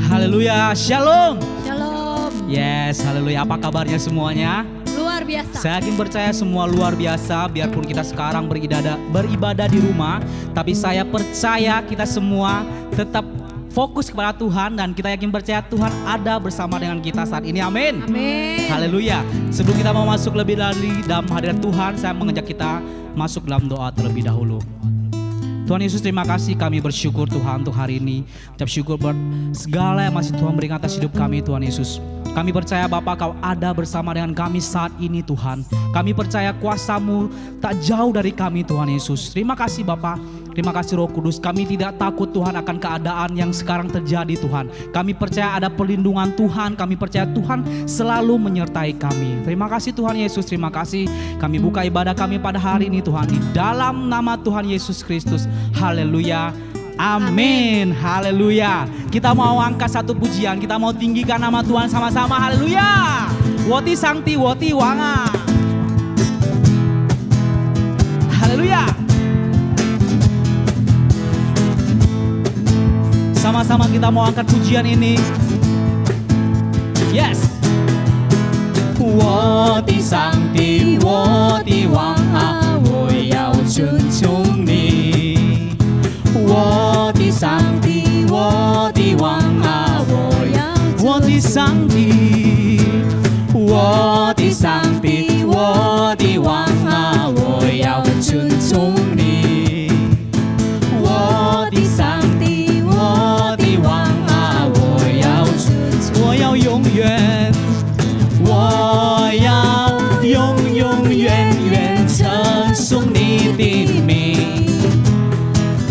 Haleluya, shalom. Shalom. Yes, haleluya. Apa kabarnya semuanya? Luar biasa. Saya yakin percaya semua luar biasa. Biarpun kita sekarang beribadah di rumah, tapi saya percaya kita semua tetap fokus kepada Tuhan, dan kita yakin percaya Tuhan ada bersama dengan kita saat ini. Amin. Amin. Haleluya. Sebelum kita mau masuk lebih dalam hadirat Tuhan, saya mengajak kita masuk dalam doa terlebih dahulu. Tuhan Yesus, terima kasih, kami bersyukur Tuhan untuk hari ini. Ucap syukur buat segala yang masih Tuhan berikan atas hidup kami, Tuhan Yesus. Kami percaya Bapa, Kau ada bersama dengan kami saat ini Tuhan. Kami percaya kuasa-Mu tak jauh dari kami Tuhan Yesus. Terima kasih Bapa. Terima kasih Roh Kudus. Kami tidak takut Tuhan akan keadaan yang sekarang terjadi Tuhan. Kami percaya ada perlindungan Tuhan. Kami percaya Tuhan selalu menyertai kami. Terima kasih Tuhan Yesus. Terima kasih. Kami buka ibadah kami pada hari ini Tuhan, di dalam nama Tuhan Yesus Kristus. Haleluya. Amin. Haleluya. Kita mau angkat satu pujian. Kita mau tinggikan nama Tuhan sama-sama. Haleluya. Woti Sangti Woti Wanga. Haleluya. Sama-sama kita mau angkat pujian ini. Yes. Woti Sangti Woti Wanga, 我要尊重你。我的上帝，我的王啊，我的上帝，我的上帝，我的王啊，我要尊重你。我的上帝，我的王啊，我要永远，我要永远称颂你的名。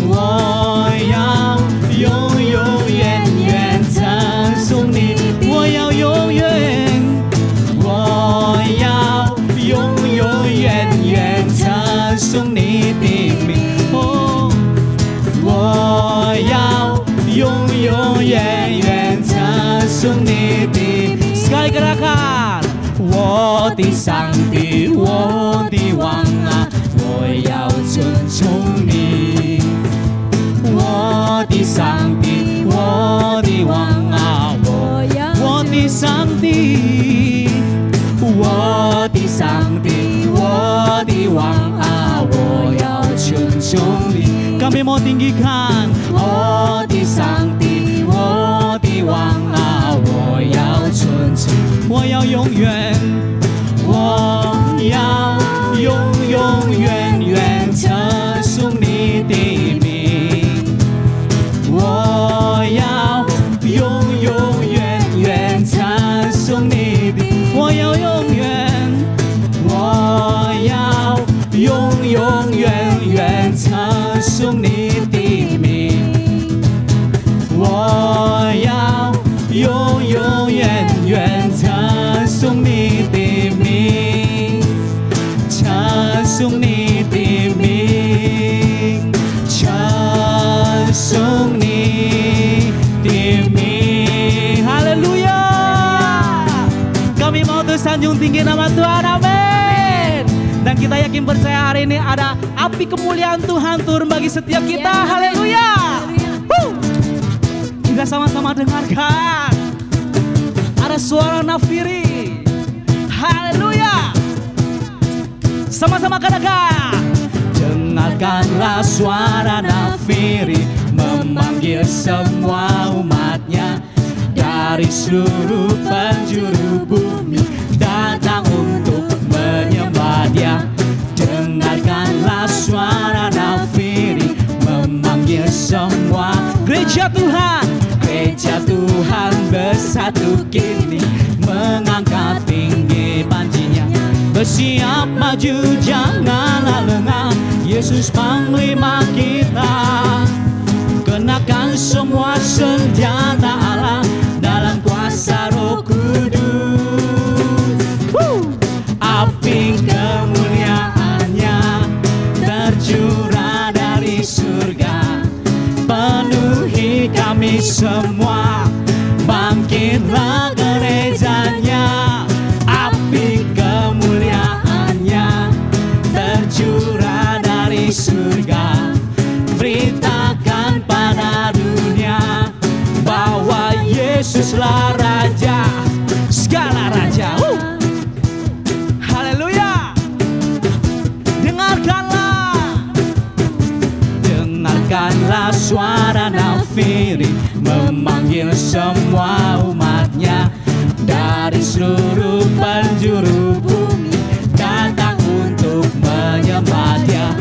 我要永远称颂你，我要永远称颂你的名。哦，我要永远称颂你的名。Sekali gerakan， 我的上帝，我的王啊，我要尊重你。我的上帝，我的王啊，我的上帝，我的上帝，我的王啊，我要尊重你。Kami mau tinggikan， 我的上帝，我的王啊，我要尊重，我要永远，我要永远称颂你的名。我要永远称颂你的，我要永远称颂你的名，我要永远称颂你的名，称颂你的名，称颂你的名。Haleluya. Kami mau terus sanjung tinggi nama Tuhan. Amin. Dan kita yakin percaya hari ini ada api kemuliaan Tuhan turun bagi setiap kita. Haleluya. Kita sama-sama dengarkan. Ada suara nafiri. Haleluya. Sama-sama katakan. Dengarkanlah suara nafiri memanggil semua umatnya dari seluruh penjuru bumi datang untuk menyembah Dia. Dengarkanlah suara nafiri memanggil semua gereja Tuhan bersatu kini mengangkat tinggi panjinya. Bersiap maju janganlah lengah, Yesus panglima kita. Kenakan semua senjata Allah dalam kuasa Roh Kudus. Api kemuliaannya tercurah dari surga, penuhi kami semua. Bangkitlah gerejanya, api kemuliaannya tercurah dari surga. Beritakan pada dunia bahwa Yesus Yesuslah Raja, segala Raja. Haleluya. Dengarkanlah suara nafiri memanggil semua umatnya dari seluruh penjuru bumi datang untuk menyembah Dia.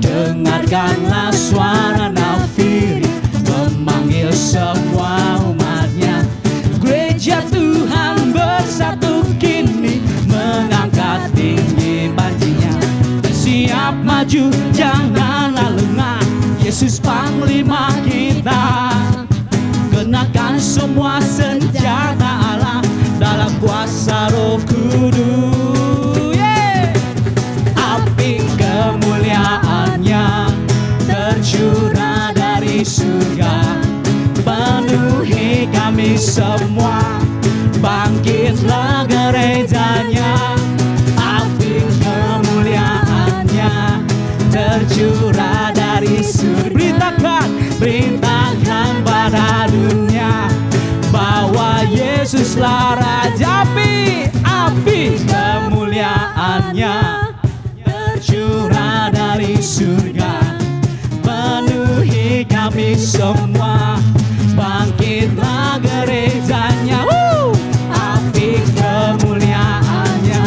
Dengarkanlah suara nafiri memanggil semua umatnya. Gereja Tuhan bersatu kini mengangkat tinggi banjinya. Siap maju janganlah lengah, Yesus Panglima kita. Kenakan semua senjata Allah dalam kuasa Roh Kudus. Api kemuliaannya tercurah dari surga, penuhi kami semua. Bangkitlah gerejanya, api kemuliaannya tercurah dari surga. Beritakan pada dunia bahwa Yesuslah Raja. Api kemuliaannya tercurah dari surga, penuhi kami semua. Bangkitlah gerejanya, api kemuliaannya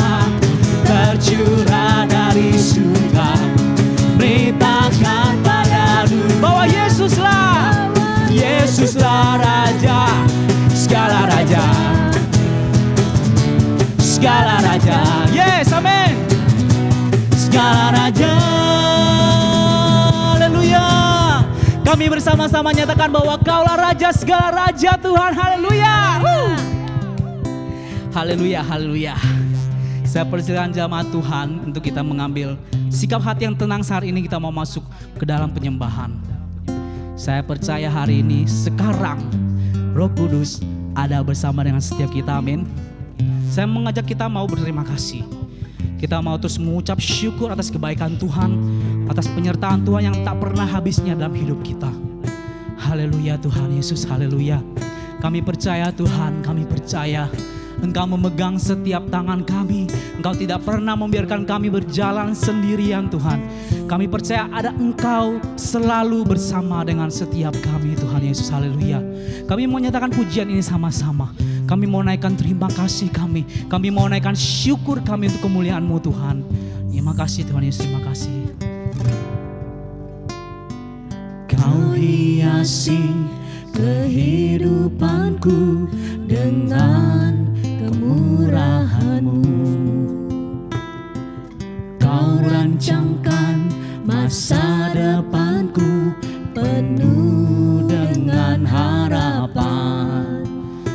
tercurah dari surga. Beritakan pada dunia bahwa Yesuslah Raja, segala Raja, segala Raja. Yes, amin. Segala Raja. Haleluya. Kami bersama-sama nyatakan bahwa Kaulah Raja, segala Raja Tuhan. Haleluya. Haleluya, haleluya. Saya persilakan jamaat Tuhan untuk kita mengambil sikap hati yang tenang saat ini. Kita mau masuk ke dalam penyembahan. Saya percaya hari ini, sekarang Roh Kudus ada bersama dengan setiap kita, amin. Saya mengajak kita mau berterima kasih. Kita mau terus mengucap syukur atas kebaikan Tuhan, atas penyertaan Tuhan yang tak pernah habisnya dalam hidup kita. Haleluya Tuhan Yesus, haleluya. Kami percaya Tuhan, kami percaya Engkau memegang setiap tangan kami. Engkau tidak pernah membiarkan kami berjalan sendirian Tuhan. Kami percaya ada Engkau selalu bersama dengan setiap kami Tuhan Yesus, haleluya. Kami mau nyatakan pujian ini sama-sama. Kami mau naikkan terima kasih kami. Kami mau naikkan syukur kami untuk kemuliaan-Mu Tuhan. Terima kasih Tuhan Yesus, terima kasih. Kau hiasi kehidupanku dengan kemurahan-Mu. Kau rancangkan masa depanku penuh dengan harapan.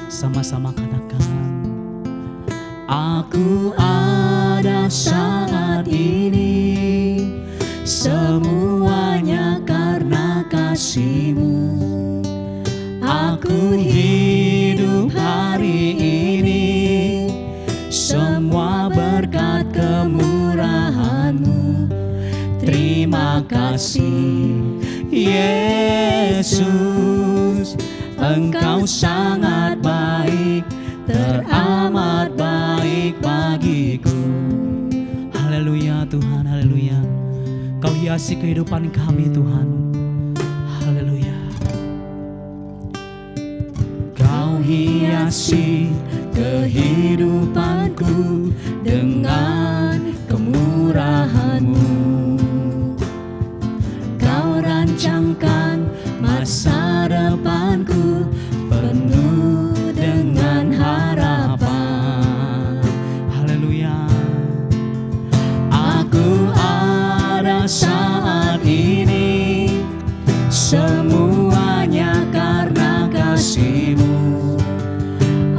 Sama-sama katakan, aku ada saat ini, semuanya karena kasih-Mu. Aku hidup hari ini, semua berkat kemurahan-Mu. Terima kasih Yesus, Engkau sangat baik, teramat baik bagiku. Haleluya Tuhan, haleluya. Kau hiasi kehidupan kami Tuhan. Haleluya. Kau hiasi kehidupanku dengan kemurahan-Mu. Kau rancangkan masa depanku penuh dengan harapan. Haleluya. Aku ada saat ini, semuanya karena kasih-Mu.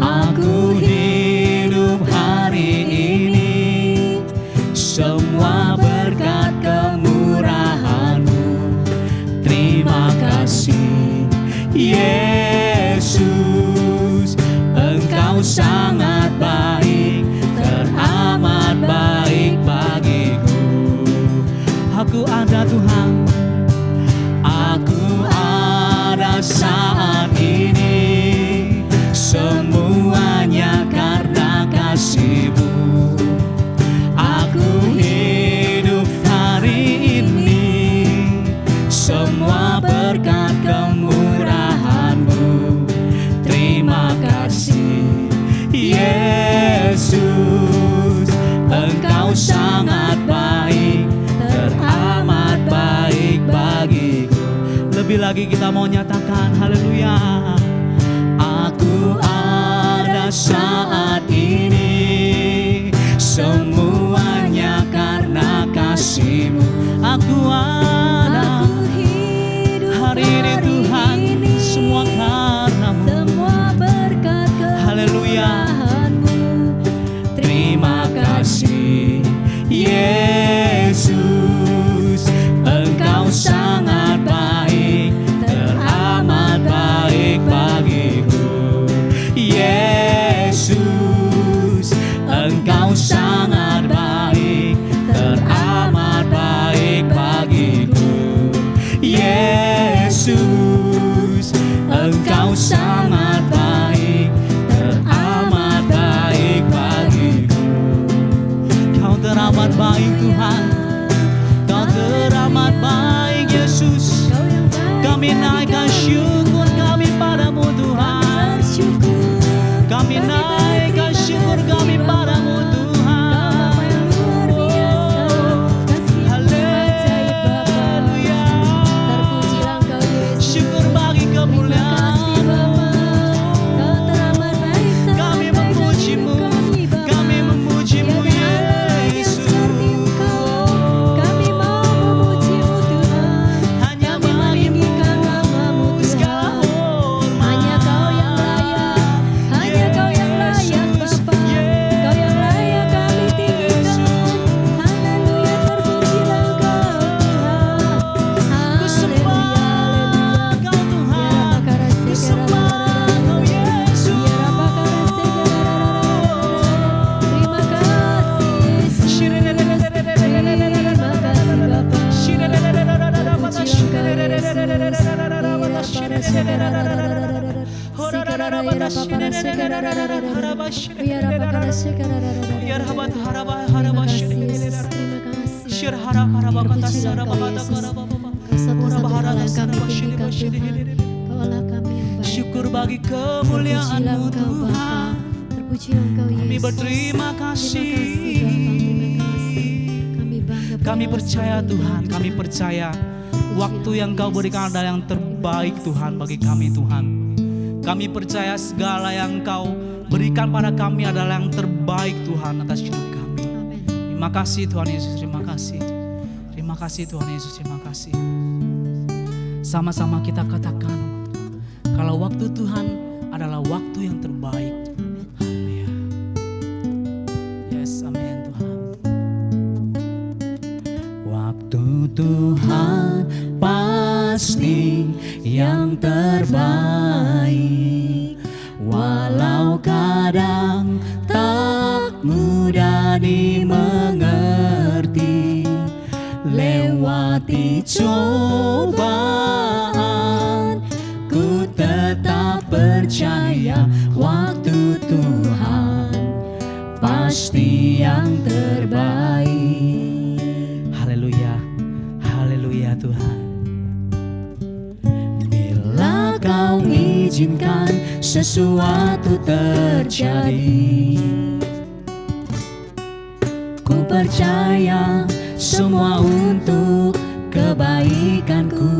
Aku hidup hari ini, semua berkat kemurahan-Mu. Terima kasih Yesus, Engkau sangat baik, teramat baik bagiku. Aku ada Tuhan, aku ada saat ini, terima kasih Yesus, Engkau sangat baik, teramat baik bagiku. Lebih lagi kita mau nyatakan haleluya. Aku ada saat ini, semuanya karena kasih-Mu. Aku ada hari ini Tuhan, semua karena-Mu. Semua berkat kemurahan-Mu. Terima kasih Yesus, Engkau sangat baik, teramat baik bagiku. Yesus, Engkau sangat baik, teramat baik bagiku. Yesus, Engkau sangat baik, teramat baik bagiku. Kau teramat baik Tuhan, Kau teramat baik Yesus. Kami naikkan syukur kami padamu Tuhan. Kami naikkan syukur kami padamu Tuhan. Haleluya. Syukur bagi kemuliaan-Mu. Kami memuji-Mu, kami memuji-Mu Yesus. Kami mau memuji-Mu Tuhan. Hanya bagi-Mu segala hormat. Hanya Kau yang layak, hanya Kau yang layak Bapa. Kau yang layak kami tinggikan. Haleluya, terpujilah Kau Tuhan. Ku sembah Kau Tuhan, ku sembah Kau Yesus. Terima kasih Yesus. Terima kasih Bapa. Syukur bagi kemuliaan-Mu Tuhan. Kami berterima kasih. Kami percaya Tuhan, kami percaya waktu yang Kau berikan adalah yang terbaik Tuhan bagi kami Tuhan. Kami percaya segala yang Kau berikan pada kami adalah yang terbaik Tuhan atas hidup kami. Terima kasih Tuhan Yesus, terima kasih. Terima kasih Tuhan Yesus, terima kasih. Sama-sama kita katakan, kalau waktu Tuhan adalah waktu yang terbaik. Haleluya. Yes, amin Tuhan. Waktu Tuhan pasti yang terbaik, walau kadang tak mudah dimengerti. Lewati cobaan, ku tetap percaya waktu Tuhan pasti yang terbaik. Haleluya, haleluya Tuhan. Bila Kau izinkan sesuatu terjadi, ku percaya semua untuk kebaikanku.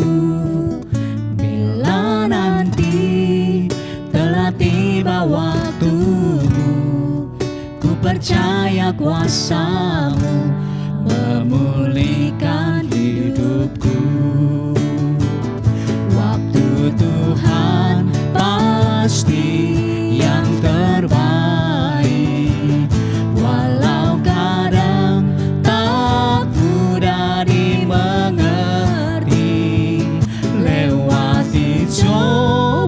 Bila nanti telah tiba waktumu, ku percaya kuasa-Mu memulihkan hidupku. Waktu Tuhan pasti yang terbaik, walau kadang tak mudah dimengerti. Lewati cobaan,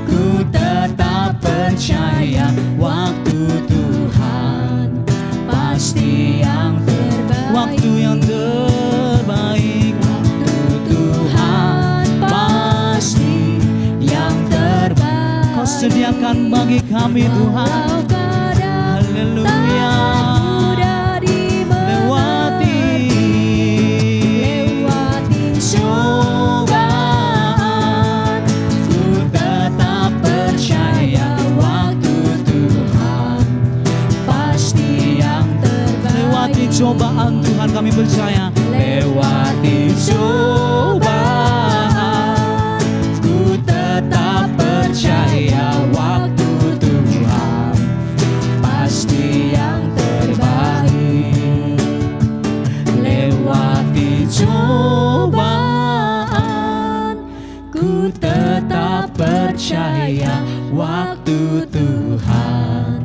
ku tetap percaya waktu Tuhan pasti yang terbaik. Waktu yang terbaik, waktu Tuhan pasti yang terbaik. Kau sediakan bagi kami Tuhan. Haleluya. Lewati cobaan, ku tetap cobaan Tuhan kami percaya. Lewati cobaan, ku tetap percaya waktu Tuhan pasti yang terbaik. Lewati cobaan, ku tetap percaya waktu Tuhan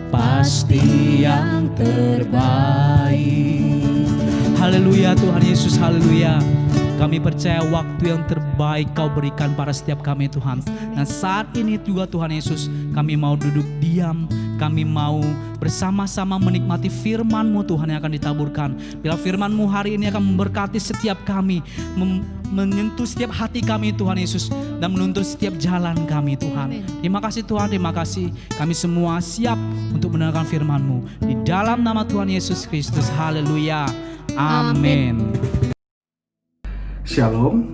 pasti yang terbaik. Haleluya Tuhan Yesus, haleluya. Kami percaya waktu yang terbaik Kau berikan pada setiap kami Tuhan. Dan saat ini juga Tuhan Yesus, kami mau duduk diam, kami mau bersama-sama menikmati firman-Mu Tuhan yang akan ditaburkan. Bila firman-Mu hari ini akan memberkati setiap kami, menyentuh setiap hati kami Tuhan Yesus, dan menuntun setiap jalan kami Tuhan. Terima kasih Tuhan, terima kasih. Kami semua siap untuk mendengarkan firman-Mu. Di dalam nama Tuhan Yesus Kristus, haleluya. Amin. Shalom,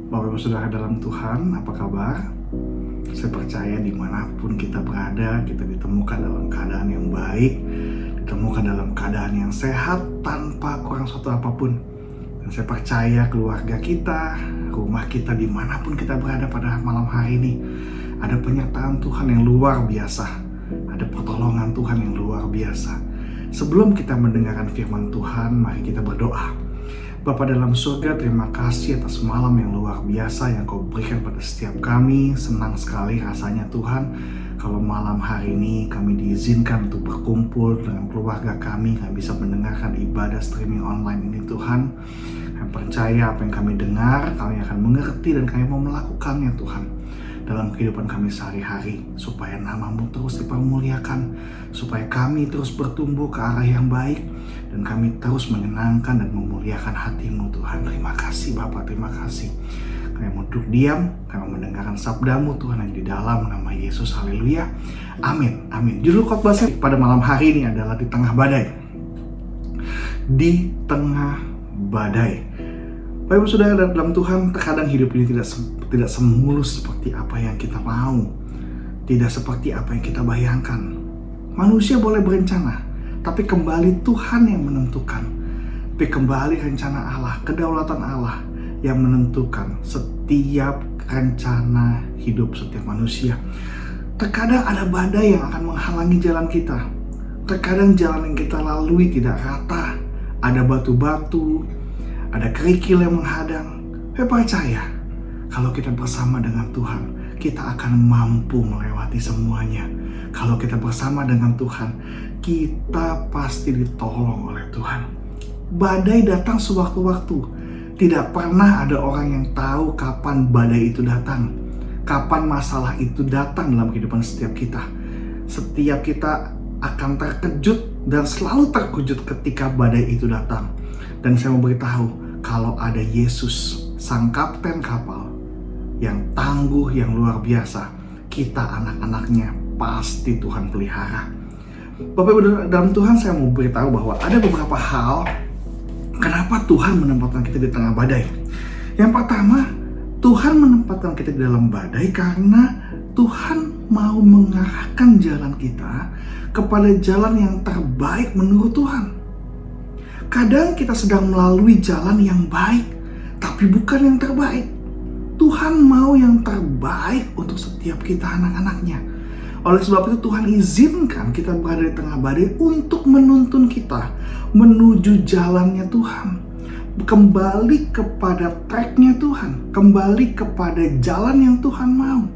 Bapak Ibu Saudara dalam Tuhan, apa kabar? Saya percaya dimanapun kita berada, kita ditemukan dalam keadaan yang baik, ditemukan dalam keadaan yang sehat, tanpa kurang suatu apapun. Dan saya percaya keluarga kita, rumah kita, dimanapun kita berada pada malam hari ini, ada penyertaan Tuhan yang luar biasa, ada pertolongan Tuhan yang luar biasa. Sebelum kita mendengarkan firman Tuhan, mari kita berdoa. Bapa dalam surga, terima kasih atas malam yang luar biasa yang Kau berikan pada setiap kami. Senang sekali rasanya Tuhan, kalau malam hari ini kami diizinkan untuk berkumpul dengan keluarga kami bisa mendengarkan ibadah streaming online ini Tuhan. Kami percaya apa yang kami dengar, kami akan mengerti dan kami mau melakukannya Tuhan dalam kehidupan kami sehari-hari, supaya nama-Mu terus dipermuliakan, supaya kami terus bertumbuh ke arah yang baik, dan kami terus menyenangkan dan memuliakan hati-Mu Tuhan. Terima kasih Bapa, terima kasih. Kami mau duduk diam, kami mendengarkan sabda-Mu Tuhan yang di dalam nama Yesus, haleluya, amin, amin. Judul khotbah saya pada malam hari ini adalah di tengah badai. Di tengah badai. Bapak Ibu Saudara dalam Tuhan, terkadang hidup ini tidak semulus seperti apa yang kita mau, tidak seperti apa yang kita bayangkan. Manusia boleh berencana, tapi kembali Tuhan yang menentukan. Tapi kembali rencana Allah, kedaulatan Allah yang menentukan setiap rencana hidup setiap manusia. Terkadang ada badai yang akan menghalangi jalan kita. Terkadang jalan yang kita lalui tidak rata, ada batu-batu, ada kerikil yang menghadang. Saya percaya kalau kita bersama dengan Tuhan, kita akan mampu melewati semuanya. Kalau kita bersama dengan Tuhan, kita pasti ditolong oleh Tuhan. Badai datang sewaktu-waktu. Tidak pernah ada orang yang tahu kapan badai itu datang, kapan masalah itu datang dalam kehidupan setiap kita. Setiap kita akan terkejut dan selalu terkejut ketika badai itu datang. Dan saya mau beritahu, kalau ada Yesus, sang kapten kapal yang tangguh, yang luar biasa, kita anak-anaknya pasti Tuhan pelihara. Bapak Ibu dalam Tuhan, saya mau beritahu bahwa ada beberapa hal kenapa Tuhan menempatkan kita di tengah badai. Yang pertama, Tuhan menempatkan kita di dalam badai karena Tuhan mau mengarahkan jalan kita kepada jalan yang terbaik menurut Tuhan. Kadang kita sedang melalui jalan yang baik, tapi bukan yang terbaik. Tuhan mau yang terbaik untuk setiap kita anak-anaknya. Oleh sebab itu Tuhan izinkan kita berada di tengah badai untuk menuntun kita menuju jalannya Tuhan. Kembali kepada tracknya Tuhan, kembali kepada jalan yang Tuhan mau.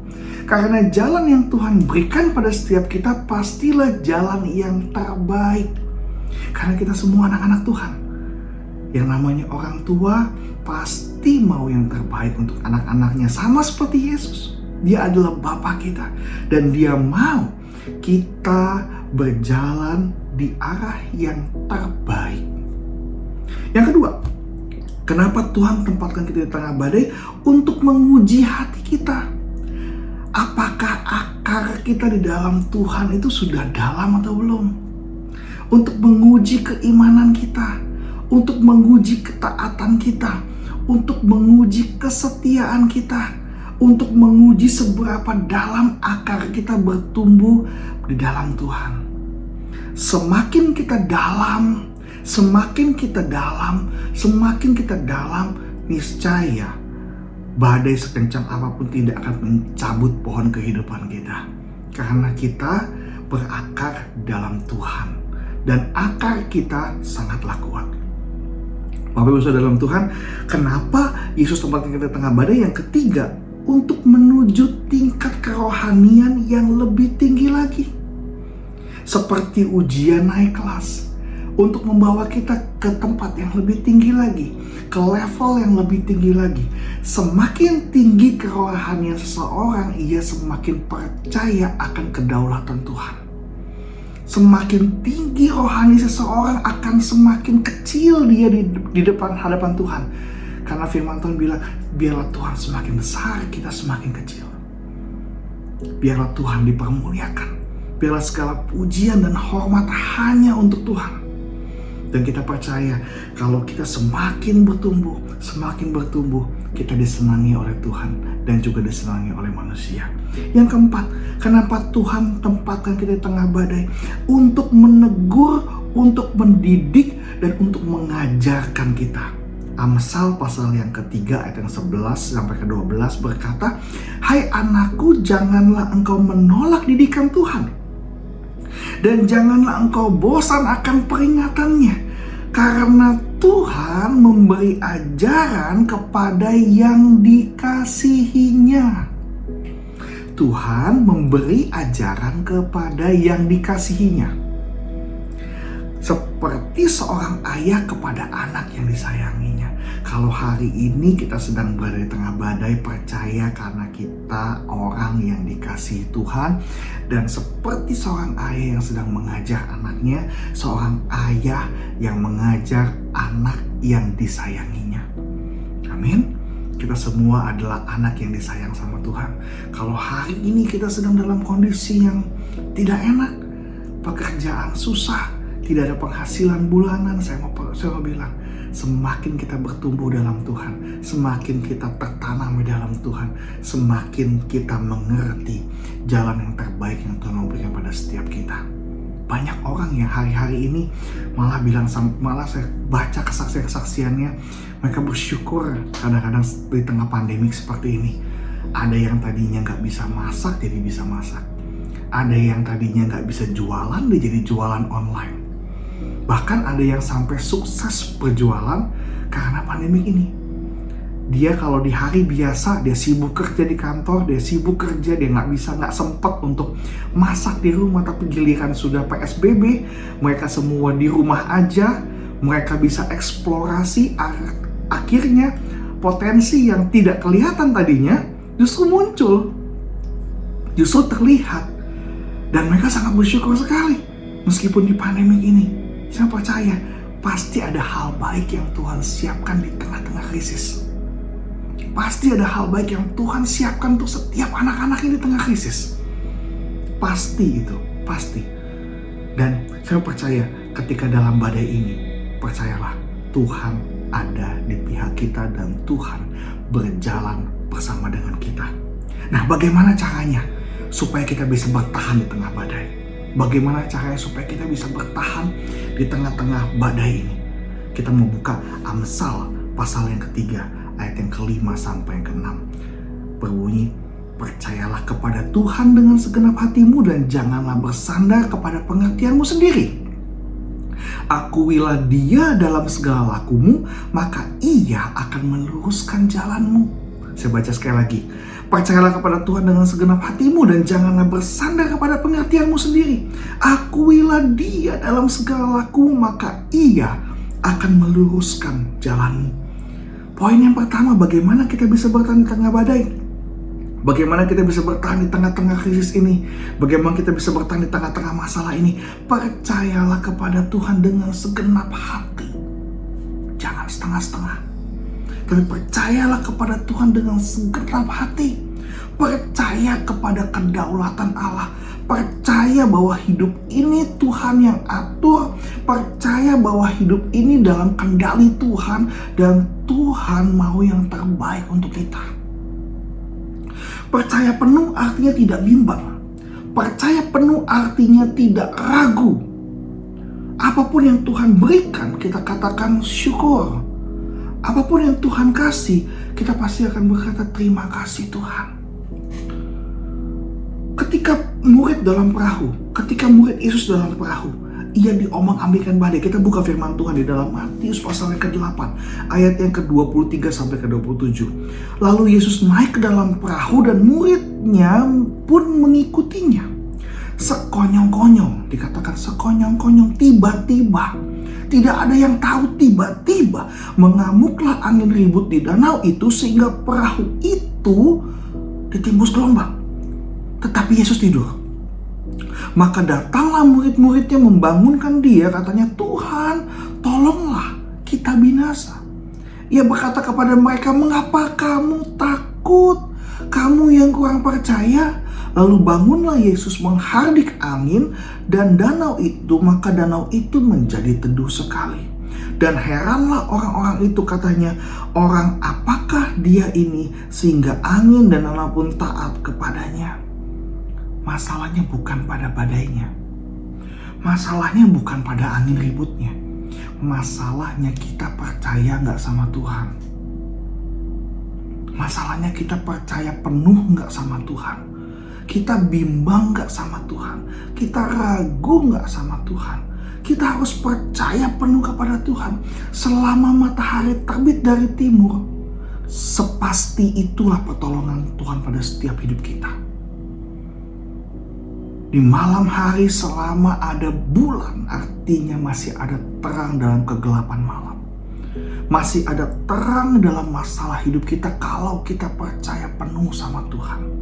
Karena jalan yang Tuhan berikan pada setiap kita pastilah jalan yang terbaik. Karena kita semua anak-anak Tuhan. Yang namanya orang tua pasti mau yang terbaik untuk anak-anaknya. Sama seperti Yesus. Dia adalah Bapa kita. Dan Dia mau kita berjalan di arah yang terbaik. Yang kedua, kenapa Tuhan tempatkan kita di tengah badai? Untuk menguji hati kita. Apakah akar kita di dalam Tuhan itu sudah dalam atau belum? Untuk menguji keimanan kita, untuk menguji ketaatan kita, untuk menguji kesetiaan kita, untuk menguji seberapa dalam akar kita bertumbuh di dalam Tuhan. Semakin kita dalam, Semakin kita dalam, niscaya badai sekencang apapun tidak akan mencabut pohon kehidupan kita. Karena kita berakar dalam Tuhan. Dan akar kita sangatlah kuat. Bapak Ibu Saudara dalam Tuhan, kenapa Yesus tempatkan kita di tengah badai? Yang ketiga, untuk menuju tingkat kerohanian yang lebih tinggi lagi. Seperti ujian naik kelas. Untuk membawa kita ke tempat yang lebih tinggi lagi, ke level yang lebih tinggi lagi. Semakin tinggi kerohanian seseorang, ia semakin percaya akan kedaulatan Tuhan. Semakin tinggi rohani seseorang, akan semakin kecil dia di depan hadapan Tuhan. Karena firman Tuhan bilang, biarlah Tuhan semakin besar, kita semakin kecil. Biarlah Tuhan dipermuliakan. Biarlah segala pujian dan hormat hanya untuk Tuhan. Dan kita percaya kalau kita semakin bertumbuh, kita disenangi oleh Tuhan dan juga disenangi oleh manusia. Yang keempat, kenapa Tuhan tempatkan kita di tengah badai? Untuk menegur, untuk mendidik, dan untuk mengajarkan kita. Amsal pasal yang ketiga ayat yang 11 sampai ke 12 berkata, "Hai anakku, janganlah engkau menolak didikan Tuhan. Dan janganlah engkau bosan akan peringatannya, karena Tuhan memberi ajaran kepada yang dikasihinya." Tuhan memberi ajaran kepada yang dikasihinya. Seperti seorang ayah kepada anak yang disayanginya. Kalau hari ini kita sedang berada di tengah badai, percaya karena kita orang yang dikasihi Tuhan. Dan seperti seorang ayah yang sedang mengajar anaknya, seorang ayah yang mengajar anak yang disayanginya. Amin. Kita semua adalah anak yang disayang sama Tuhan. Kalau hari ini kita sedang dalam kondisi yang tidak enak, pekerjaan susah, tidak ada penghasilan bulanan, saya mau bilang, semakin kita bertumbuh dalam Tuhan, semakin kita tertanam di dalam Tuhan, semakin kita mengerti jalan yang terbaik yang Tuhan mau berikan pada setiap kita. Banyak orang yang hari-hari ini malah saya baca kesaksian-kesaksiannya, mereka bersyukur kadang-kadang di tengah pandemi seperti ini. Ada yang tadinya gak bisa masak, jadi bisa masak. Ada yang tadinya gak bisa jualan, dia jadi jualan online. Bahkan ada yang sampai sukses berjualan karena pandemi ini. Dia kalau di hari biasa, dia sibuk kerja di kantor, dia nggak sempet untuk masak di rumah. Tapi giliran sudah PSBB, mereka semua di rumah aja, mereka bisa eksplorasi. Akhirnya potensi yang tidak kelihatan tadinya justru muncul, justru terlihat. Dan mereka sangat bersyukur sekali. Meskipun di pandemi ini, saya percaya pasti ada hal baik yang Tuhan siapkan di tengah-tengah krisis. Pasti ada hal baik yang Tuhan siapkan untuk setiap anak-anaknya di tengah krisis. Pasti itu, pasti. Dan saya percaya ketika dalam badai ini, percayalah Tuhan ada di pihak kita dan Tuhan berjalan bersama dengan kita. Nah, bagaimana caranya supaya kita bisa bertahan di tengah badai? Bagaimana caranya supaya kita bisa bertahan di tengah-tengah badai ini? Kita mau buka Amsal pasal yang ketiga, ayat yang ke-5 sampai yang ke-6. Berbunyi, "Percayalah kepada Tuhan dengan segenap hatimu dan janganlah bersandar kepada pengertianmu sendiri. Akuilah Dia dalam segala lakumu, maka Ia akan meluruskan jalanmu." Saya baca sekali lagi. "Percayalah kepada Tuhan dengan segenap hatimu dan janganlah bersandar kepada pengertianmu sendiri. Akuilah Dia dalam segala lakumu, maka Ia akan meluruskan jalanmu." Poin yang pertama, bagaimana kita bisa bertahan di tengah badai? Bagaimana kita bisa bertahan di tengah-tengah krisis ini? Bagaimana kita bisa bertahan di tengah-tengah masalah ini? Percayalah kepada Tuhan dengan segenap hati. Jangan setengah-setengah. Tapi percayalah kepada Tuhan dengan segenap hati. Percaya kepada kedaulatan Allah. Percaya bahwa hidup ini Tuhan yang atur. Percaya bahwa hidup ini dalam kendali Tuhan. Dan Tuhan mau yang terbaik untuk kita. Percaya penuh artinya tidak bimbang. Percaya penuh artinya tidak ragu. Apapun yang Tuhan berikan, kita katakan syukur. Apapun yang Tuhan kasih, kita pasti akan berkata terima kasih Tuhan. Ketika murid dalam perahu, ketika murid Yesus dalam perahu, ia diombang-ambingkan badai. Kita buka firman Tuhan di dalam Matius pasal yang ke-8, ayat yang ke-23 sampai ke-27. Lalu Yesus naik ke dalam perahu dan muridnya pun mengikutinya. Sekonyong-konyong, dikatakan sekonyong-konyong, tiba-tiba, tidak ada yang tahu, tiba-tiba mengamuklah angin ribut di danau itu sehingga perahu itu ditimbus gelombang. Tetapi Yesus tidur. Maka datanglah murid-muridnya membangunkan dia, katanya, Tuhan, tolonglah, kita binasa. Ia berkata kepada mereka, mengapa kamu takut? Kamu yang kurang percaya? Lalu bangunlah Yesus menghardik angin dan danau itu, maka danau itu menjadi teduh sekali. Dan heranlah orang-orang itu, katanya, orang apakah dia ini sehingga angin dan danau pun taat kepadanya. Masalahnya bukan pada badainya. Masalahnya bukan pada angin ributnya. Masalahnya kita percaya nggak sama Tuhan. Masalahnya kita percaya penuh nggak sama Tuhan. Kita bimbang nggak sama Tuhan. Kita ragu nggak sama Tuhan. Kita harus percaya penuh kepada Tuhan. Selama matahari terbit dari timur, sepasti itulah pertolongan Tuhan pada setiap hidup kita. Di malam hari selama ada bulan, artinya masih ada terang dalam kegelapan malam. Masih ada terang dalam masalah hidup kita kalau kita percaya penuh sama Tuhan.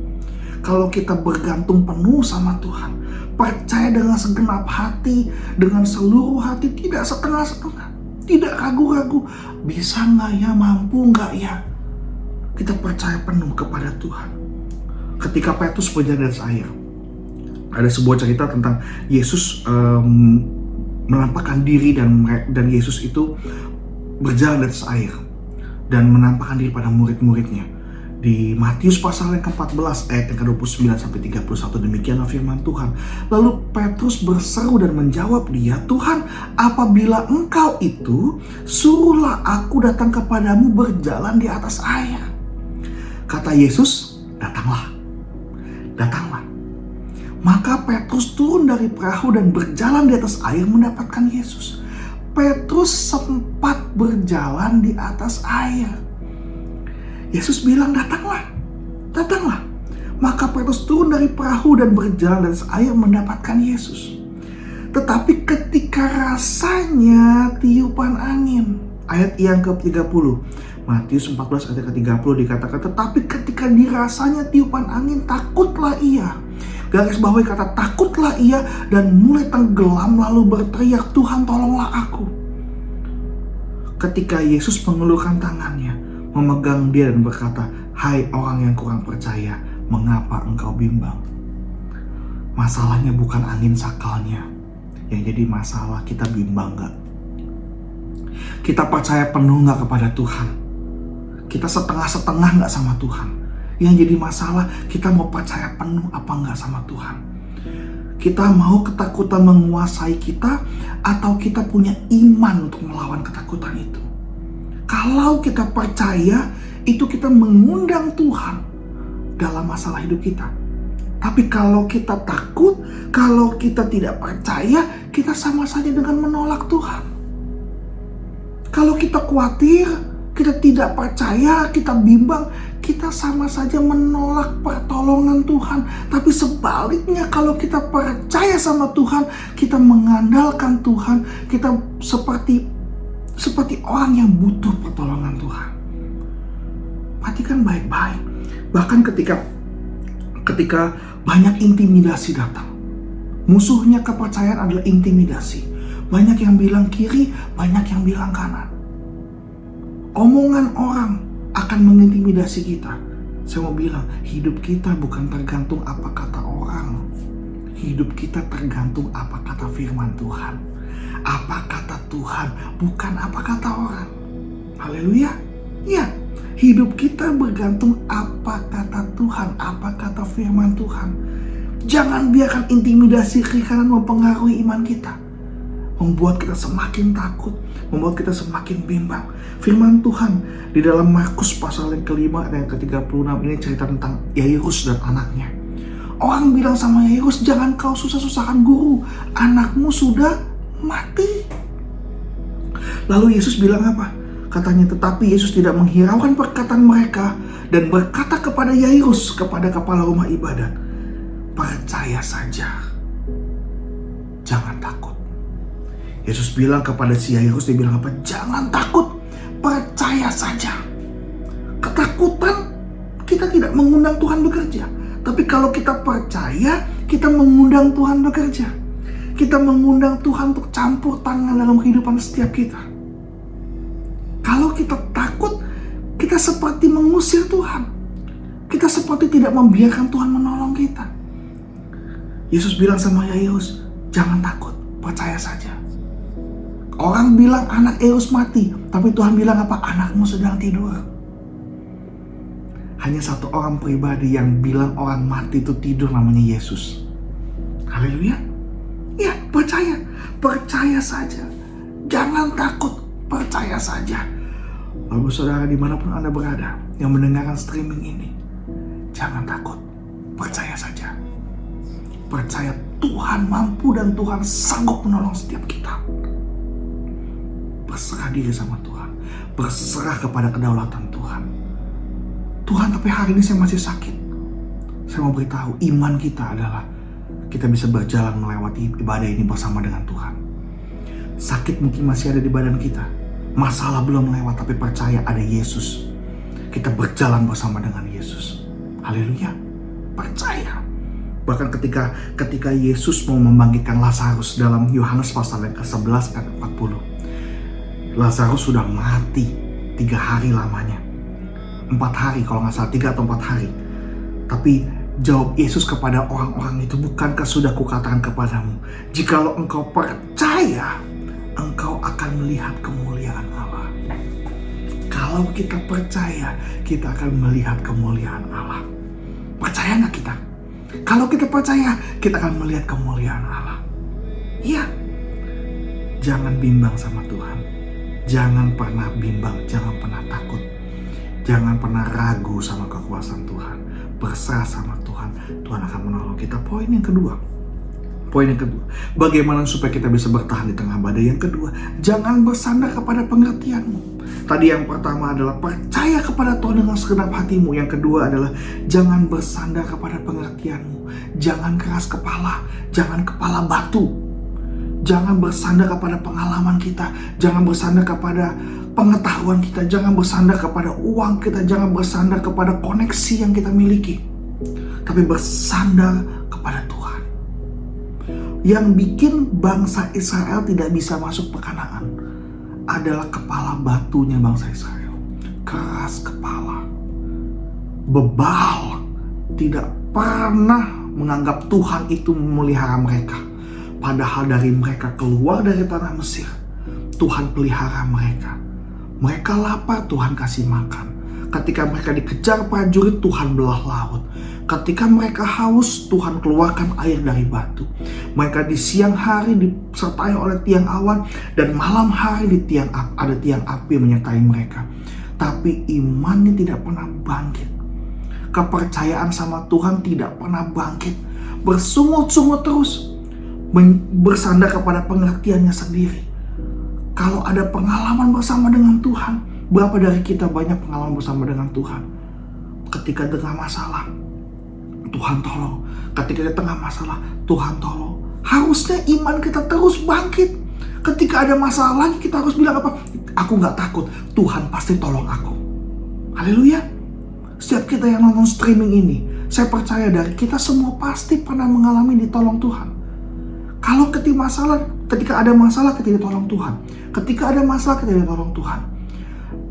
Kalau kita bergantung penuh sama Tuhan, percaya dengan segenap hati, dengan seluruh hati, tidak setengah-setengah, tidak ragu-ragu, bisa nggak ya, mampu nggak ya, kita percaya penuh kepada Tuhan. Ketika Petrus berjalan di atas air, ada sebuah cerita tentang Yesus menampakkan diri dan Yesus itu berjalan di atas air dan menampakkan diri pada murid-muridnya. Di Matius pasal yang ke-14 ayat yang ke-29 sampai 31, demikianlah firman Tuhan. Lalu Petrus berseru dan menjawab dia, Tuhan, apabila engkau itu, suruhlah aku datang kepadamu berjalan di atas air. Kata Yesus, datanglah. Datanglah. Maka Petrus turun dari perahu dan berjalan di atas air mendapatkan Yesus. Petrus sempat berjalan di atas air. Yesus bilang, datanglah, datanglah. Maka Petrus turun dari perahu dan berjalan di atas air mendapatkan Yesus. Tetapi ketika rasanya tiupan angin, ayat yang ke-30, Matius 14 ayat ke-30 dikatakan, tetapi ketika dirasanya tiupan angin, takutlah ia. Garis bawahi kata takutlah ia dan mulai tenggelam lalu berteriak, Tuhan tolonglah aku. Ketika Yesus mengulurkan tangannya, memegang dia dan berkata, hai orang yang kurang percaya, mengapa engkau bimbang? Masalahnya bukan angin sakalnya. Yang jadi masalah kita bimbang gak? Kita percaya penuh gak kepada Tuhan? Kita setengah-setengah gak sama Tuhan? Yang jadi masalah kita mau percaya penuh apa gak sama Tuhan? Kita mau ketakutan menguasai kita atau kita punya iman untuk melawan ketakutan itu? Kalau kita percaya, itu kita mengundang Tuhan dalam masalah hidup kita. Tapi kalau kita takut, kalau kita tidak percaya, kita sama saja dengan menolak Tuhan. Kalau kita khawatir, kita tidak percaya, kita bimbang, kita sama saja menolak pertolongan Tuhan. Tapi sebaliknya, kalau kita percaya sama Tuhan, kita mengandalkan Tuhan, kita seperti orang yang butuh pertolongan Tuhan. Perhatikan baik-baik. Bahkan ketika banyak intimidasi datang, musuhnya kepercayaan adalah intimidasi. Banyak yang bilang kiri, banyak yang bilang kanan. Omongan orang akan mengintimidasi kita. Saya mau bilang, hidup kita bukan tergantung apa kata orang. Hidup kita tergantung apa kata firman Tuhan. Apa kata Tuhan, bukan apa kata orang. Haleluya. Ya, hidup kita bergantung apa kata Tuhan, apa kata firman Tuhan. Jangan biarkan intimidasi kiri kanan mempengaruhi iman kita. membuat kita semakin takut, membuat kita semakin bimbang. Firman Tuhan di dalam Markus pasal yang kelima dan yang ke-36 ini cerita tentang Yairus dan anaknya. Orang bilang sama Yairus, jangan kau susah-susahkan guru, anakmu sudah mati. Lalu Yesus bilang apa? Katanya, tetapi Yesus tidak menghiraukan perkataan mereka dan berkata kepada Yairus, kepada kepala rumah ibadat, percaya saja, jangan takut. Yesus bilang kepada si Yairus, dia bilang apa? Jangan takut, percaya saja. Ketakutan, kita tidak mengundang Tuhan bekerja. Tapi kalau kita percaya, kita mengundang Tuhan bekerja. Kita mengundang Tuhan untuk campur tangan dalam kehidupan setiap kita. Kalau kita takut, kita seperti mengusir Tuhan. Kita seperti tidak membiarkan Tuhan menolong kita. Yesus bilang sama Yairus, jangan takut, percaya saja. Orang bilang anak Yairus mati, tapi Tuhan bilang apa? Anakmu sedang tidur. Hanya satu orang pribadi yang bilang orang mati itu tidur, namanya Yesus. Haleluya. Ya, percaya saja. Jangan takut, percaya saja. Bapak saudara dimanapun Anda berada yang mendengarkan streaming ini, jangan takut, percaya saja. Percaya Tuhan mampu dan Tuhan sanggup menolong setiap kita. Berserah diri sama Tuhan, berserah kepada kedaulatan Tuhan. Tuhan, tapi hari ini saya masih sakit. Saya mau beritahu, iman kita adalah kita bisa berjalan melewati ibadah ini bersama dengan Tuhan. Sakit mungkin masih ada di badan kita, masalah belum lewat, tapi percaya ada Yesus. Kita berjalan bersama dengan Yesus. Haleluya, percaya. Bahkan ketika Yesus mau membangkitkan Lazarus dalam Yohanes pasal yang ke-11 ayat 40. Lazarus sudah mati 3 hari lamanya. 4 hari kalau nggak salah, 3 atau 4 hari. Tapi jawab Yesus kepada orang-orang itu, bukankah sudah kukatakan kepadamu, jikalau engkau percaya, engkau akan melihat kemuliaan Allah. Kalau kita percaya, kita akan melihat kemuliaan Allah. Percaya nggak kita? Kalau kita percaya, kita akan melihat kemuliaan Allah. Iya. Jangan bimbang sama Tuhan. Jangan pernah bimbang, jangan pernah takut. Jangan pernah ragu sama kekuasaan Tuhan. Berserah sama Tuhan, Tuhan akan menolong kita. Poin yang kedua, bagaimana supaya kita bisa bertahan di tengah badai? Yang kedua, jangan bersandar kepada pengertianmu. Tadi yang pertama adalah percaya kepada Tuhan dengan segenap hatimu. Yang kedua adalah jangan bersandar kepada pengertianmu. Jangan keras kepala, jangan kepala batu. Jangan bersandar kepada pengalaman kita, jangan bersandar kepada pengetahuan kita, jangan bersandar kepada uang kita, jangan bersandar kepada koneksi yang kita miliki, tapi bersandar kepada Tuhan. Yang bikin bangsa Israel tidak bisa masuk ke Kanaan adalah kepala batunya bangsa Israel. Keras kepala, bebal, tidak pernah menganggap Tuhan itu memelihara mereka. Padahal dari mereka keluar dari tanah Mesir, Tuhan pelihara mereka. Mereka lapar, Tuhan kasih makan. Ketika mereka dikejar prajurit, Tuhan belah laut. Ketika mereka haus, Tuhan keluarkan air dari batu. Mereka di siang hari disertai oleh tiang awan, dan malam hari ada tiang api menyertai mereka. Tapi imannya tidak pernah bangkit. Kepercayaan sama Tuhan tidak pernah bangkit. Bersungut-sungut terus. Bersandar kepada pengertiannya sendiri. Kalau ada pengalaman bersama dengan Tuhan, berapa dari kita banyak pengalaman bersama dengan Tuhan? Ketika tengah masalah, Tuhan tolong. Ketika di tengah masalah, Tuhan tolong. Harusnya iman kita terus bangkit. Ketika ada masalah lagi, kita harus bilang apa? Aku gak takut, Tuhan pasti tolong aku. Haleluya. Setiap kita yang nonton streaming ini, saya percaya dari kita semua pasti pernah mengalami ditolong Tuhan. Kalau ketika ada masalah kita ditolong Tuhan. Ketika ada masalah kita ditolong Tuhan.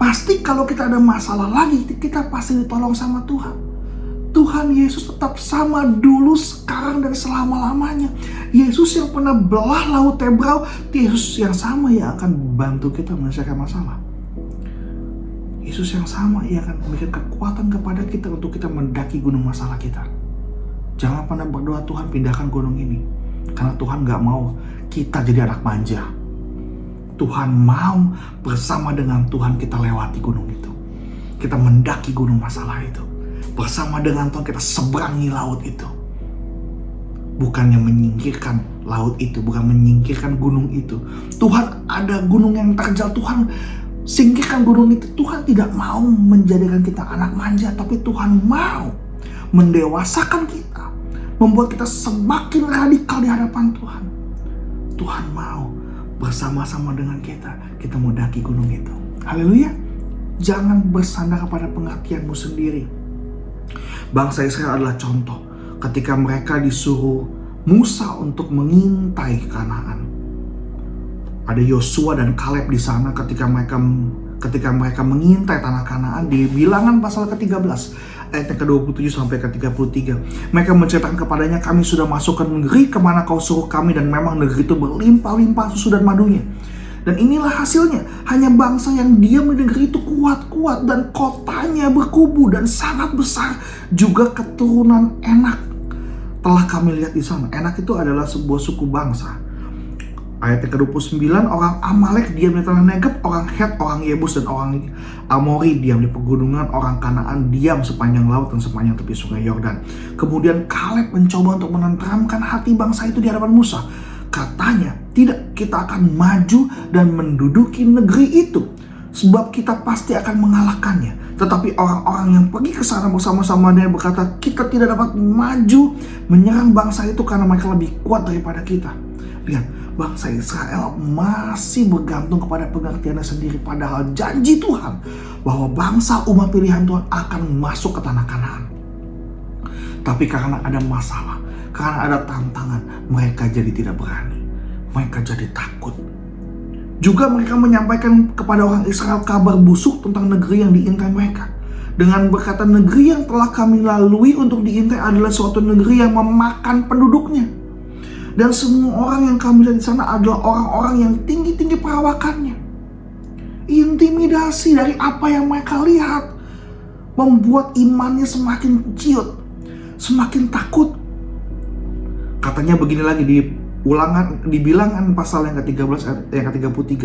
Pasti kalau kita ada masalah lagi, kita pasti ditolong sama Tuhan. Tuhan Yesus tetap sama dulu, sekarang, dan selama-lamanya. Yesus yang pernah belah laut Tebrau, Yesus yang sama yang akan bantu kita menyelesaikan masalah. Yesus yang sama yang akan memberikan kekuatan kepada kita untuk kita mendaki gunung masalah kita. Jangan pernah berdoa, Tuhan pindahkan gunung ini. Karena Tuhan gak mau kita jadi anak manja. Tuhan mau bersama dengan Tuhan kita lewati gunung itu. Kita mendaki gunung masalah itu. Bersama dengan Tuhan kita seberangi laut itu. Bukannya menyingkirkan laut itu, bukan menyingkirkan gunung itu. Tuhan ada gunung yang terjal, Tuhan singkirkan gunung itu. Tuhan tidak mau menjadikan kita anak manja, tapi Tuhan mau mendewasakan kita, membuat kita semakin radikal di hadapan Tuhan. Tuhan mau bersama-sama dengan kita mau daki gunung itu. Haleluya. Jangan bersandar kepada pengertianmu sendiri. Bangsa Israel adalah contoh ketika mereka disuruh Musa untuk mengintai Kanaan. Ada Yosua dan Kaleb di sana ketika mereka mengintai tanah Kanaan. Di Bilangan pasal ke-13 ayat ke-27 sampai ke-33, mereka menceritakan kepadanya, kami sudah masuk ke negeri kemana kau suruh kami, dan memang negeri itu berlimpah-limpah susu dan madunya. Dan inilah hasilnya, hanya bangsa yang diam di negeri itu kuat-kuat, dan kotanya berkubu dan sangat besar, juga keturunan Enak telah kami lihat di sana. Enak itu adalah sebuah suku bangsa. Ayat ke-29, orang Amalek diam di tanah Negeb, orang Het, orang Yebus, dan orang Amori diam di pegunungan, orang Kanaan diam sepanjang laut dan sepanjang tepi sungai Yordan. Kemudian Kaleb mencoba untuk menenteramkan hati bangsa itu di hadapan Musa. Katanya, tidak, kita akan maju dan menduduki negeri itu, sebab kita pasti akan mengalahkannya. Tetapi orang-orang yang pergi ke sana bersama-sama dia berkata, kita tidak dapat maju menyerang bangsa itu karena mereka lebih kuat daripada kita. Lihat, bangsa Israel masih bergantung kepada pengertiannya sendiri, padahal janji Tuhan bahwa bangsa umat pilihan Tuhan akan masuk ke tanah Kanaan. Tapi karena ada masalah, karena ada tantangan, mereka jadi tidak berani. Mereka jadi takut. Juga mereka menyampaikan kepada orang Israel kabar busuk tentang negeri yang diintai mereka. Dengan berkata, negeri yang telah kami lalui untuk diintai adalah suatu negeri yang memakan penduduknya. Dan semua orang yang kami lihat di sana adalah orang-orang yang tinggi-tinggi perawakannya. Intimidasi dari apa yang mereka lihat membuat imannya semakin ciut, semakin takut. Katanya begini lagi di Bilangan pasal yang ke-13 yang ke-33,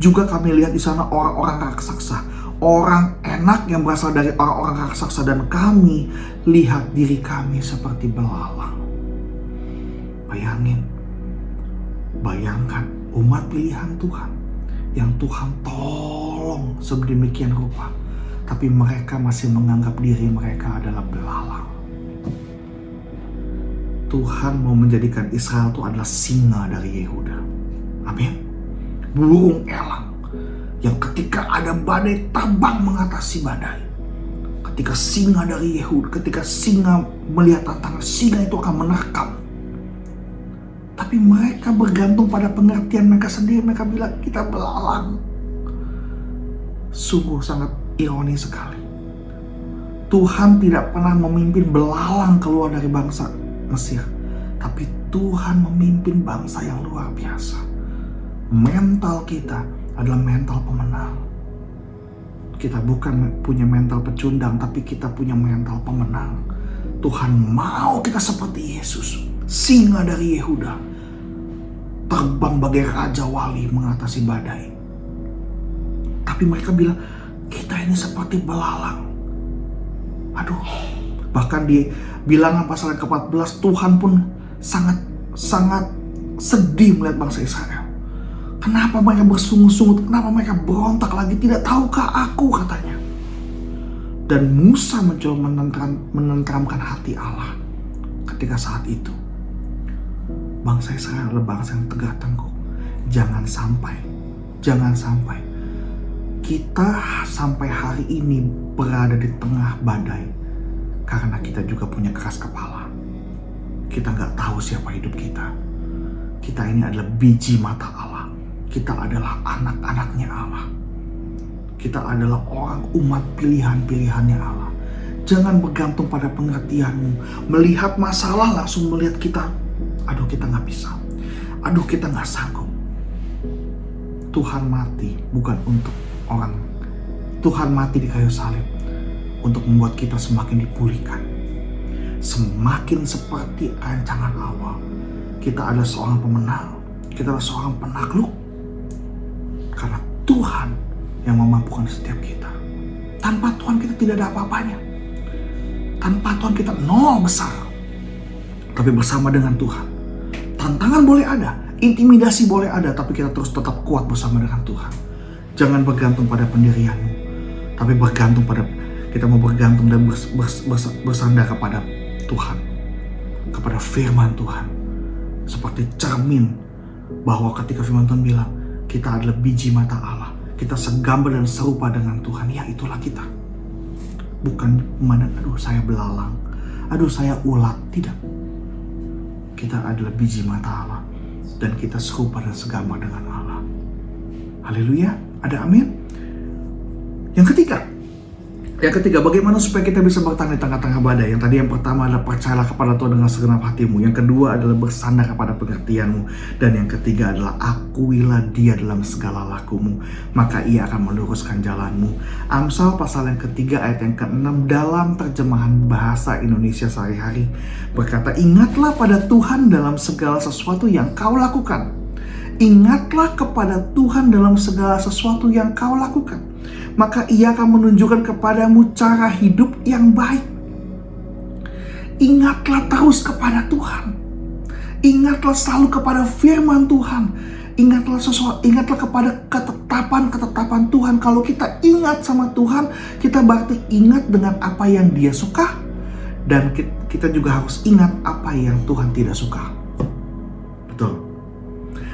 juga kami lihat di sana orang-orang raksasa, orang Enak yang berasal dari orang-orang raksasa, dan kami lihat diri kami seperti belalang. Bayangkan umat pilihan Tuhan yang Tuhan tolong sedemikian rupa, tapi mereka masih menganggap diri mereka adalah belalang. Tuhan mau menjadikan Israel itu adalah singa dari Yehuda. Amin. Burung elang yang ketika ada badai terbang mengatasi badai. Ketika singa dari Yehuda, ketika singa melihat tantangan, singa itu akan menerkam. Tapi mereka bergantung pada pengertian mereka sendiri. Mereka bilang, kita belalang. Sungguh sangat ironis sekali. Tuhan tidak pernah memimpin belalang keluar dari bangsa Mesir. Tapi Tuhan memimpin bangsa yang luar biasa. Mental kita adalah mental pemenang. Kita bukan punya mental pecundang, tapi kita punya mental pemenang. Tuhan mau kita seperti Yesus, singa dari Yehuda, terbang bagai raja wali mengatasi badai. Tapi mereka bilang, kita ini seperti belalang. Aduh, bahkan di Bilangan pasal ke-14, Tuhan pun sangat sedih melihat bangsa Israel. Kenapa mereka bersungut-sungut? Kenapa mereka berontak lagi? Tidak tahukah aku, katanya. Dan Musa mencoba menenteramkan hati Allah. Ketika saat itu, bangsa Israel adalah bangsa yang tegar tengkuk. Jangan sampai kita sampai hari ini berada di tengah badai karena kita juga punya keras kepala. Kita gak tahu siapa hidup kita. Kita ini adalah biji mata Allah. Kita adalah anak-anaknya Allah. Kita adalah orang umat pilihan-pilihannya Allah. Jangan bergantung pada pengertianmu. Melihat masalah langsung melihat kita, aduh kita gak bisa, aduh kita gak sanggup. Tuhan mati bukan untuk orang. Tuhan mati di kayu salib untuk membuat kita semakin dipulihkan, semakin seperti rancangan awal. kita adalah seorang pemenang, kita adalah seorang penakluk. Karena Tuhan yang memampukan setiap kita. Tanpa Tuhan kita tidak ada apa-apanya. Tanpa Tuhan kita nol besar. Tapi bersama dengan Tuhan, tantangan boleh ada, intimidasi boleh ada, tapi kita terus tetap kuat bersama dengan Tuhan. Jangan bergantung pada pendirianmu, tapi bergantung pada, kita mau bergantung dan bersandar kepada Tuhan, kepada firman Tuhan. Seperti cermin, bahwa ketika firman Tuhan bilang, kita adalah biji mata Allah, kita segambar dan serupa dengan Tuhan. Ya, itulah kita. Bukan memandang, aduh saya belalang, aduh saya ulat. Tidak. Kita adalah biji mata Allah, dan kita serupa dan segambar dengan Allah. Haleluya. Ada amin. Yang ketiga, bagaimana supaya kita bisa bertahan di tengah-tengah badai? Yang tadi yang pertama adalah percayalah kepada Tuhan dengan segenap hatimu. Yang kedua adalah bersandar kepada pengertianmu. Dan yang ketiga adalah akuilah Dia dalam segala lakumu, maka Ia akan meluruskan jalanmu. Amsal pasal yang ketiga ayat yang ke-6 dalam terjemahan bahasa Indonesia sehari-hari berkata, ingatlah pada Tuhan dalam segala sesuatu yang kau lakukan. Ingatlah kepada Tuhan dalam segala sesuatu yang kau lakukan, maka Ia akan menunjukkan kepadamu cara hidup yang baik. Ingatlah terus kepada Tuhan. Ingatlah selalu kepada firman Tuhan. Ingatlah kepada ketetapan Tuhan. Kalau kita ingat sama Tuhan, kita berarti ingat dengan apa yang Dia suka, dan kita juga harus ingat apa yang Tuhan tidak suka. Betul.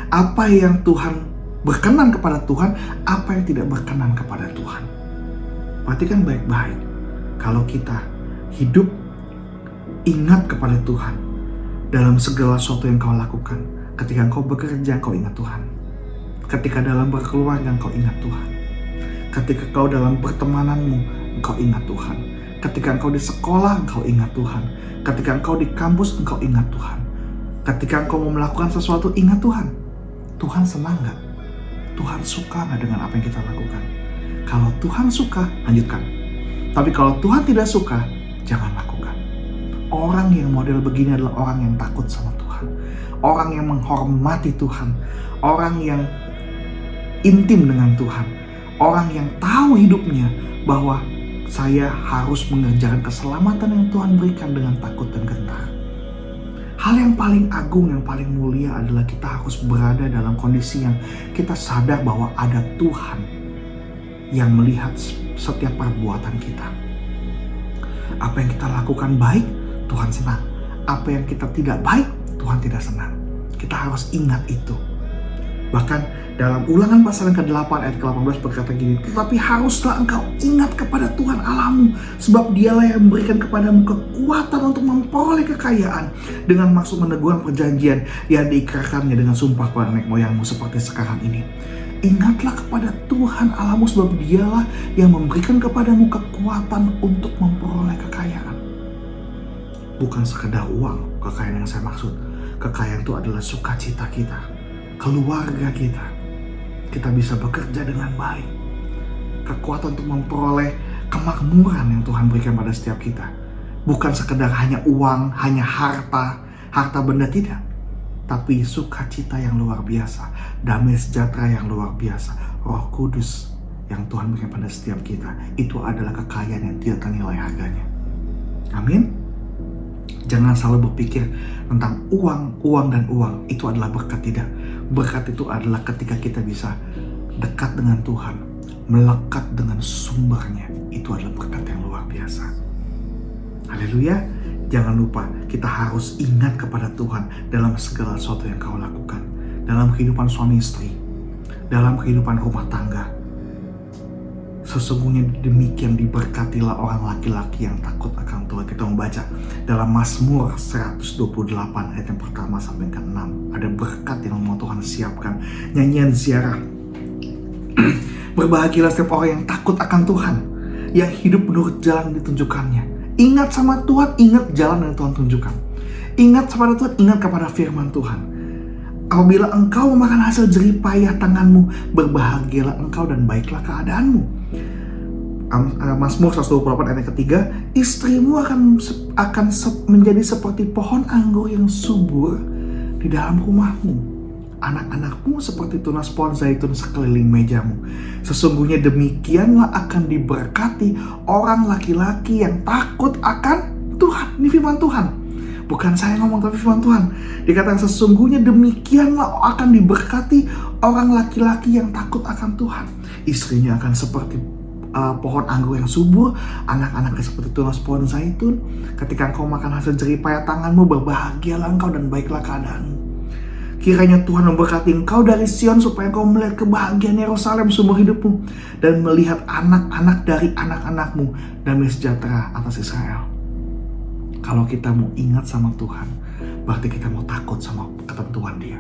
Apa yang Tuhan berkenan kepada Tuhan, apa yang tidak berkenan kepada Tuhan. Perhatikan baik-baik. Kalau kita hidup ingat kepada Tuhan dalam segala sesuatu yang kau lakukan. Ketika kau bekerja, kau ingat Tuhan. Ketika dalam berkeluarga, kau ingat Tuhan. Ketika kau dalam pertemananmu, kau ingat Tuhan. Ketika engkau di sekolah, engkau ingat Tuhan. Ketika engkau di kampus, engkau ingat Tuhan. Ketika engkau mau melakukan sesuatu, ingat Tuhan. Tuhan senang gak? Tuhan suka gak dengan apa yang kita lakukan? Kalau Tuhan suka, lanjutkan. Tapi kalau Tuhan tidak suka, jangan lakukan. Orang yang model begini adalah orang yang takut sama Tuhan. Orang yang menghormati Tuhan. Orang yang intim dengan Tuhan. Orang yang tahu hidupnya bahwa saya harus mengerjakan keselamatan yang Tuhan berikan dengan takut dan gentar. Hal yang paling agung, yang paling mulia adalah kita harus berada dalam kondisi yang kita sadar bahwa ada Tuhan yang melihat setiap perbuatan kita. Apa yang kita lakukan baik, Tuhan senang. Apa yang kita tidak baik, Tuhan tidak senang. Kita harus ingat itu. Bahkan dalam Ulangan pasal yang ke-8 ayat ke-18 berkata gini, tetapi haruslah engkau ingat kepada Tuhan Allahmu, sebab Dialah yang memberikan kepadamu kekuatan untuk memperoleh kekayaan, dengan maksud meneguhkan perjanjian yang diikrarkannya dengan sumpah kepada nenek moyangmu seperti sekarang ini. Ingatlah kepada Tuhan Allahmu, sebab Dialah yang memberikan kepadamu kekuatan untuk memperoleh kekayaan. Bukan sekedar uang, kekayaan yang saya maksud. Kekayaan itu adalah sukacita kita, keluarga kita. Kita bisa bekerja dengan baik. Kekuatan untuk memperoleh kemakmuran yang Tuhan berikan pada setiap kita. Bukan sekedar hanya uang, hanya harta benda, tidak. Tapi sukacita yang luar biasa, damai sejahtera yang luar biasa, Roh Kudus yang Tuhan berikan pada setiap kita. Itu adalah kekayaan yang tidak ternilai harganya. Amin. Jangan selalu berpikir tentang uang dan uang. Itu adalah berkat, tidak. Berkat itu adalah ketika kita bisa dekat dengan Tuhan, melekat dengan sumbernya. Itu adalah berkat yang luar biasa. Haleluya. Jangan lupa, kita harus ingat kepada Tuhan dalam segala sesuatu yang kau lakukan. Dalam kehidupan suami istri, dalam kehidupan rumah tangga. Sesungguhnya demikian diberkatilah orang laki-laki yang takut akan Tuhan. Kita membaca dalam Mazmur 128 ayat yang pertama sampai ke-6. Ada berkat yang mau Tuhan siapkan. Nyanyian ziarah. Berbahagialah setiap orang yang takut akan Tuhan, yang hidup menurut jalan yang ditunjukkannya. Ingat sama Tuhan, ingat jalan yang Tuhan tunjukkan. Ingat kepada Tuhan, ingat kepada firman Tuhan. Apabila engkau memakan hasil jerih payah tanganmu, berbahagialah engkau dan baiklah keadaanmu. Mazmur 128 ayat ketiga, istrimu akan menjadi seperti pohon anggur yang subur di di dalam rumahmu. Anak-anakmu seperti tunas pohon zaitun sekeliling mejamu. Sesungguhnya demikianlah akan diberkati orang laki-laki yang takut akan Tuhan. Ini firman Tuhan. Bukan saya ngomong, tapi firman Tuhan. Dikatakan sesungguhnya demikianlah akan diberkati orang laki-laki yang takut akan Tuhan. Istrinya akan seperti pohon anggur yang subur, anak-anaknya seperti tunas pohon zaitun. Ketika engkau makan hasil jeripaya tanganmu, berbahagialah engkau dan baiklah keadaanmu. Kiranya Tuhan memberkati engkau dari Sion supaya engkau melihat kebahagiaan Yerusalem seumur hidupmu dan melihat anak-anak dari anak-anakmu damai sejahtera atas Israel. Kalau kita mau ingat sama Tuhan, berarti kita mau takut sama ketentuan Dia.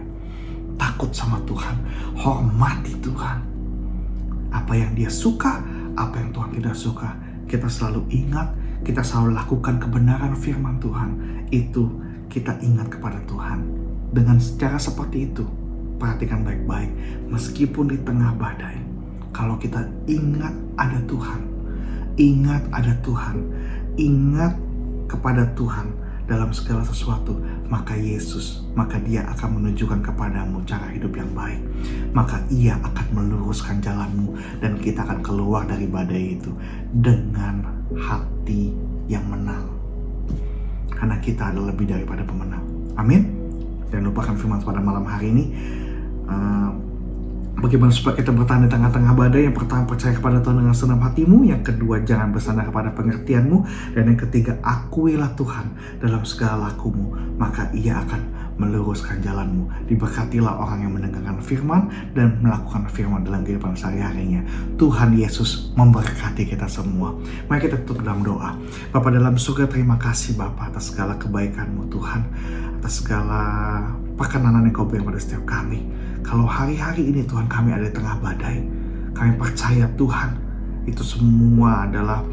Takut sama Tuhan, hormati Tuhan. Apa yang Dia suka, apa yang Tuhan tidak suka, kita selalu ingat, kita selalu lakukan kebenaran firman Tuhan. Itu kita ingat kepada Tuhan. Dengan cara seperti itu, perhatikan baik-baik, meskipun di tengah badai, kalau kita ingat ada Tuhan, ingat ada Tuhan, ingat kepada Tuhan dalam segala sesuatu, maka Dia akan menunjukkan kepadamu cara hidup yang baik. Maka Ia akan meluruskan jalanmu dan kita akan keluar dari badai itu dengan hati yang menang. Karena kita adalah lebih daripada pemenang. Amin. Dan lupakan firman pada malam hari ini. Bagaimana supaya kita bertahan di tengah-tengah badai? Yang pertama, percaya kepada Tuhan dengan segenap hatimu. Yang kedua, jangan bersandar kepada pengertianmu. Dan yang ketiga, akuilah Tuhan dalam segala lakumu, maka Ia akan meluruskan jalanmu. Diberkatilah orang yang mendengarkan firman dan melakukan firman dalam kehidupan sehari-harinya. Tuhan Yesus memberkati kita semua. Mari kita tutup dalam doa. Bapa dalam surga, terima kasih Bapa atas segala kebaikan-Mu Tuhan, atas segala perkenanan yang Kau berikan pada setiap kami. Kalau hari-hari ini Tuhan kami ada di tengah badai, kami percaya Tuhan itu semua adalah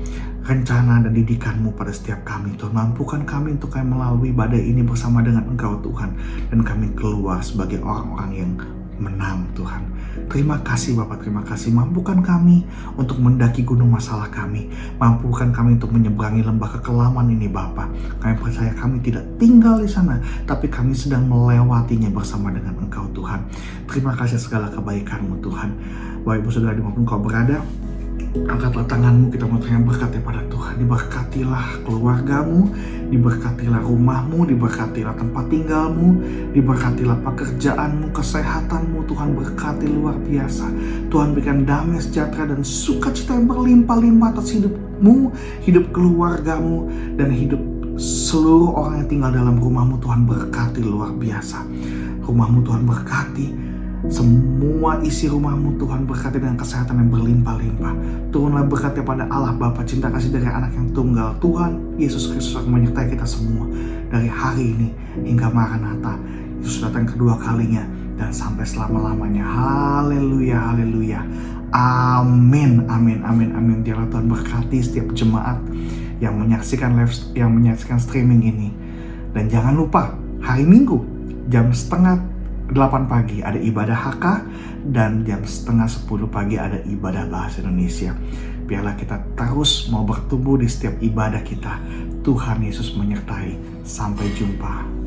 rencana dan didikan-Mu pada setiap kami. Tuhan, mampukan kami untuk kami melalui badai ini bersama dengan Engkau Tuhan, dan kami keluar sebagai orang-orang yang menang Tuhan. Terima kasih Bapak, terima kasih. Mampukan kami untuk mendaki gunung masalah kami. Mampukan kami untuk menyeberangi lembah kekelaman ini Bapak. Kami percaya kami tidak tinggal di sana, tapi kami sedang melewatinya bersama dengan Engkau Tuhan. Terima kasih segala kebaikan-Mu Tuhan. Bapak Ibu Saudara dimanapun Kau berada, angkatlah tanganmu, kita mau teriak berkat pada Tuhan. Diberkatilah keluargamu, diberkatilah rumahmu, diberkatilah tempat tinggalmu, diberkatilah pekerjaanmu, kesehatanmu. Tuhan berkati luar biasa. Tuhan berikan damai sejahtera dan sukacita yang berlimpah-limpah atas hidupmu, hidup keluargamu, dan hidup seluruh orang yang tinggal dalam rumahmu. Tuhan berkati luar biasa. Rumahmu Tuhan berkati. Semua isi rumahmu Tuhan berkati dengan kesehatan yang berlimpah-limpah. Turunlah berkat pada Allah Bapa, cinta kasih dari anak yang tunggal Tuhan Yesus Kristus akan menyertai kita semua dari hari ini hingga Maranatha. Yesus datang kedua kalinya dan sampai selama-lamanya. Haleluya, haleluya. Amin, amin, amin, amin. Biarlah Tuhan berkati setiap jemaat yang menyaksikan streaming ini. Dan jangan lupa hari Minggu jam 7:30 pagi ada ibadah HK, dan jam 9:30 pagi ada ibadah bahasa Indonesia. Biarlah kita terus mau bertumbuh di setiap ibadah kita. Tuhan Yesus menyertai. Sampai jumpa.